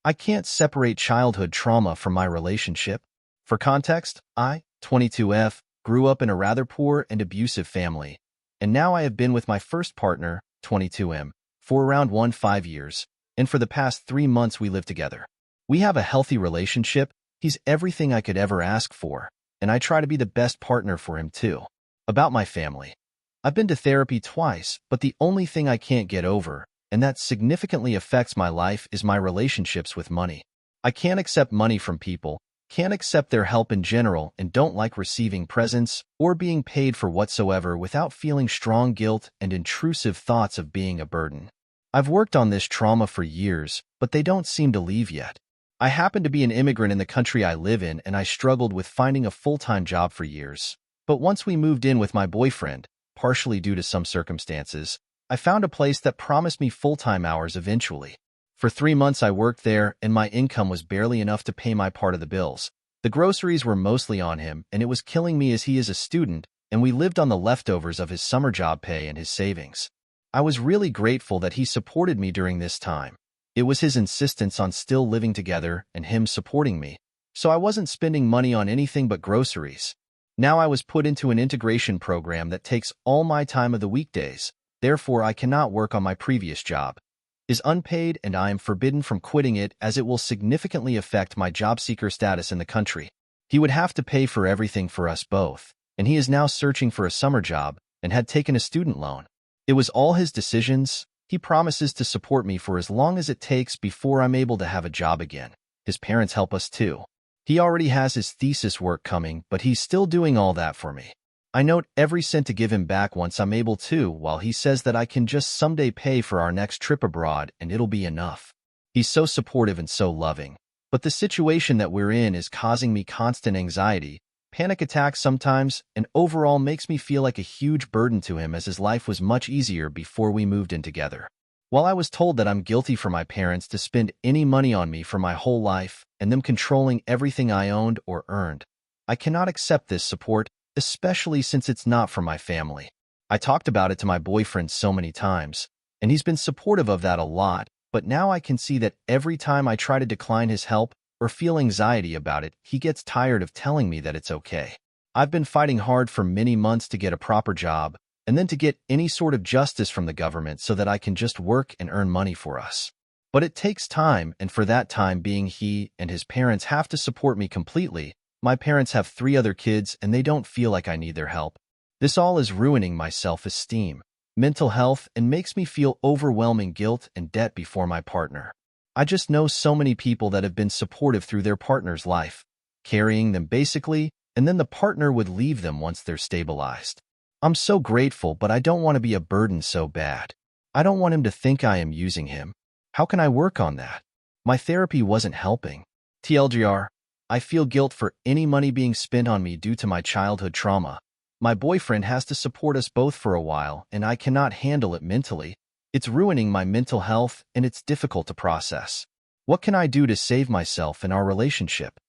I can't separate childhood trauma from my relationship. For context, I, 22F, grew up in a rather poor and abusive family, and now I have been with my first partner, 22M, for around 15 years, and for the past 3 months we live together. We have a healthy relationship. He's everything I could ever ask for, and I try to be the best partner for him too. About my family. I've been to therapy twice, but the only thing I can't get over, and that significantly affects my life, is my relationships with money. I can't accept money from people, can't accept their help in general, and don't like receiving presents or being paid for whatsoever without feeling strong guilt and intrusive thoughts of being a burden. I've worked on this trauma for years, but they don't seem to leave yet. I happen to be an immigrant in the country I live in, and I struggled with finding a full-time job for years. But once we moved in with my boyfriend, partially due to some circumstances, I found a place that promised me full-time hours eventually. For 3 months I worked there, and my income was barely enough to pay my part of the bills. The groceries were mostly on him, and it was killing me as he is a student, and we lived on the leftovers of his summer job pay and his savings. I was really grateful that he supported me during this time. It was his insistence on still living together and him supporting me, so I wasn't spending money on anything but groceries. Now I was put into an integration program that takes all my time of the weekdays, therefore I cannot work on my previous job. It is unpaid, and I am forbidden from quitting it as it will significantly affect my job seeker status in the country. He would have to pay for everything for us both, and he is now searching for a summer job and had taken a student loan. It was all his decisions. He promises to support me for as long as it takes before I'm able to have a job again. His parents help us too. He already has his thesis work coming, but he's still doing all that for me. I note every cent to give him back once I'm able to, while he says that I can just someday pay for our next trip abroad and it'll be enough. He's so supportive and so loving. But the situation that we're in is causing me constant anxiety, panic attacks sometimes, and overall makes me feel like a huge burden to him, as his life was much easier before we moved in together. While I was told that I'm guilty for my parents to spend any money on me for my whole life and them controlling everything I owned or earned, I cannot accept this support, especially since it's not from my family. I talked about it to my boyfriend so many times, and he's been supportive of that a lot, but now I can see that every time I try to decline his help or feel anxiety about it, he gets tired of telling me that it's okay. I've been fighting hard for many months to get a proper job and then to get any sort of justice from the government so that I can just work and earn money for us. But it takes time, and for that time being, he and his parents have to support me completely. My parents have 3 other kids, and they don't feel like I need their help. This all is ruining my self-esteem, mental health, and makes me feel overwhelming guilt and debt before my partner. I just know so many people that have been supportive through their partner's life, carrying them basically, and then the partner would leave them once they're stabilized. I'm so grateful, but I don't want to be a burden so bad. I don't want him to think I am using him. How can I work on that? My therapy wasn't helping. TLDR, I feel guilt for any money being spent on me due to my childhood trauma. My boyfriend has to support us both for a while, and I cannot handle it mentally. It's ruining my mental health, and it's difficult to process. What can I do to save myself and our relationship?